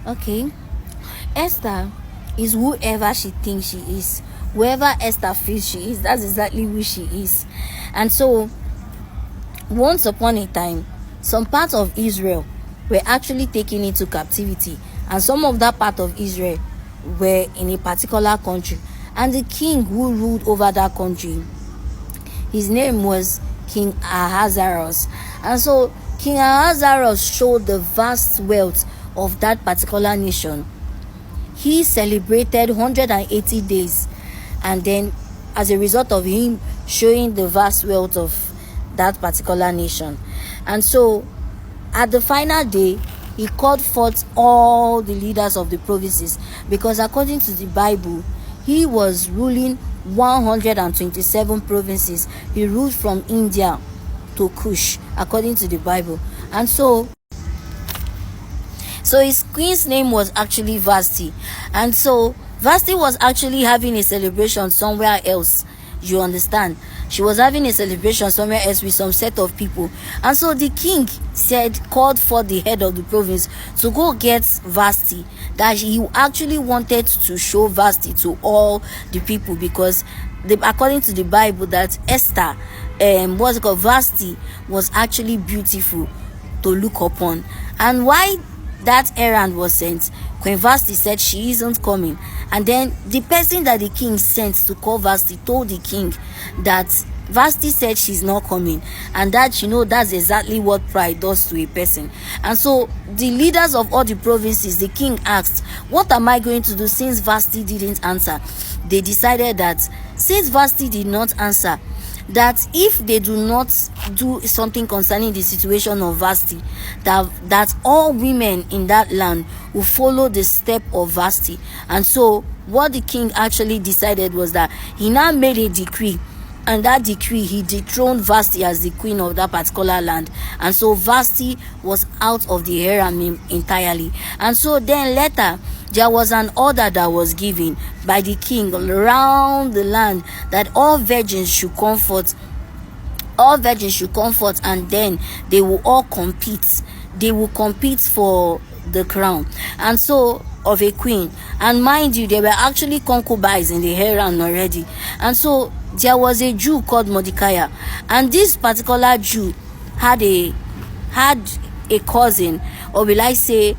Okay. Esther is whoever she thinks she is. Whoever Esther feels she is, that's exactly who she is. And so, once upon a time, some parts of Israel were actually taken into captivity, and some of that part of Israel were in a particular country. And the king who ruled over that country, his name was King Ahasuerus. And so King Ahasuerus showed the vast wealth of that particular nation. He celebrated 180 days, and then as a result of him showing the vast wealth of that particular nation. And so at the final day, he called forth all the leaders of the provinces, because according to the Bible, he was ruling 127 provinces. He ruled from India to Kush, according to the Bible. And so his queen's name was actually Vashti. And so Vashti was actually having a celebration somewhere else. You understand? She was having a celebration somewhere else with some set of people. And so the king called for the head of the province to go get Vashti, that he actually wanted to show Vashti to all the people, because according to the Bible, that Esther, Vashti was actually beautiful to look upon. And why that errand was sent, Queen Vashti said she isn't coming. And then the person that the king sent to call Vashti told the king that Vashti said she's not coming, and that, that's exactly what pride does to a person. And so the leaders of all the provinces, the king asked, what am I going to do since Vashti didn't answer? They decided that since Vashti did not answer, that if they do not do something concerning the situation of Vashti, that all women in that land will follow the step of Vashti. And so what the king actually decided was that he now made a decree, and that decree, he dethroned Vashti as the queen of that particular land. And so Vashti was out of the harem entirely. And so then later, there was an order that was given by the king around the land that all virgins should come forth. All virgins should come forth, and then they will all compete. They will compete for the crown, and so, of a queen. And mind you, there were actually concubines in the harem already. And so there was a Jew called Mordecai, and this particular Jew had a cousin, or will I say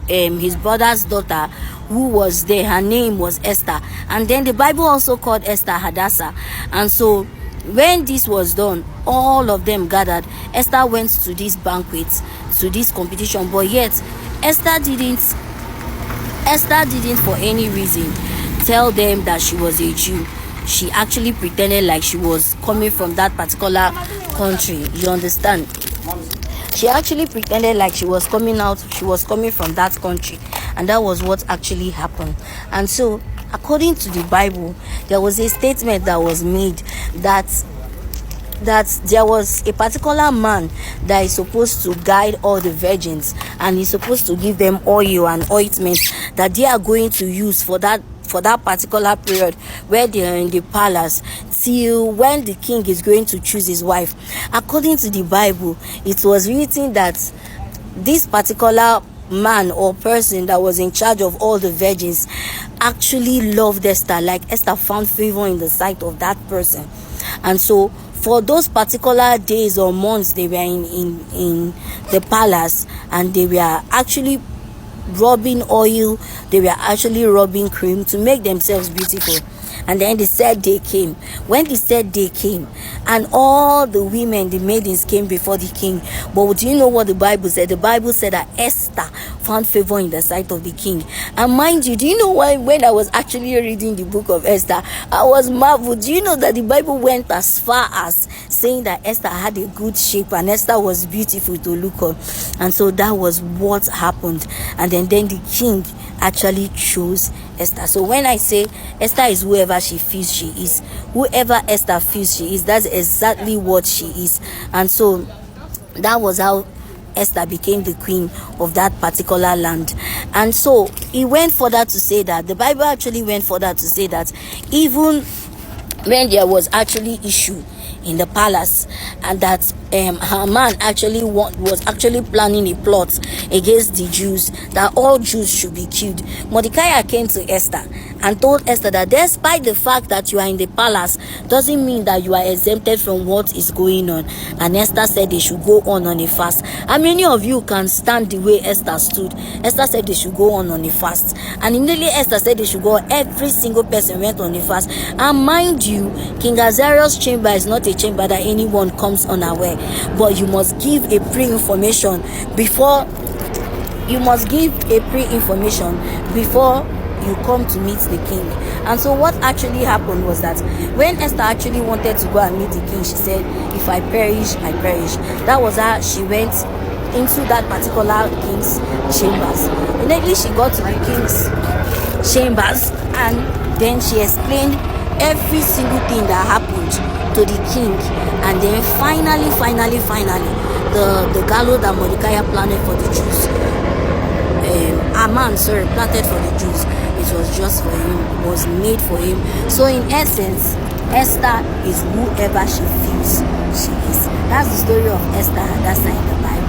his brother's daughter, who was there. Her name was Esther, and then the Bible also called Esther Hadassah. And so when this was done, all of them gathered. Esther went to this banquet, to this competition, but yet Esther didn't for any reason tell them that she was a Jew. She actually pretended like she was coming from that particular country. You understand? She actually pretended like she was coming from that country, and that was what actually happened. And so, according to the Bible, there was a statement that was made that there was a particular man that is supposed to guide all the virgins, and he's supposed to give them oil and ointment that they are going to use for that particular period where they are in the palace, till when the king is going to choose his wife. According to the Bible, it was written that this particular man or person that was in charge of all the virgins actually loved Esther, like Esther found favor in the sight of that person. And so for those particular days or months, they were in the palace, and they were actually rubbing oil, they were actually rubbing cream to make themselves beautiful. And then the said day came. When the said day came, and all the women, the maidens, came before the king. But do you know what the Bible said? The Bible said that Esther found favor in the sight of the king. And mind you, do you know why? When I was actually reading the book of Esther, I was marveled. Do you know that the Bible went as far as saying that Esther had a good shape and Esther was beautiful to look on? And so that was what happened. And then the king actually chose Esther. So when I say Esther is whoever she feels she is, whoever Esther feels she is, that's exactly what she is. And so that was how Esther became the queen of that particular land. And so he went further to say that the Bible actually went further to say that even when there was actually issue in the palace, and that Haman was actually planning a plot against the Jews, that all Jews should be killed. Mordecai came to Esther and told Esther that despite the fact that you are in the palace doesn't mean that you are exempted from what is going on. And Esther said they should go on a fast. How many of you can stand the way Esther stood? Esther said they should go on a fast, and immediately Esther said they should go. Every single person went on a fast. And mind you, King Azariah's chamber is not a chamber that anyone comes unaware, but you must give a pre-information before you come to meet the king. And so what actually happened was that when Esther actually wanted to go and meet the king, she said, if I perish, I perish. That was how she went into that particular king's chambers. Immediately she got to the king's chambers, and then she explained every single thing that happened to the king. And then finally the gallows that Mordecai planted for the Jews, planted for the Jews, it was just for him, it was made for him. So in essence, Esther is whoever she feels she is. That's the story of Esther, and that's in the Bible.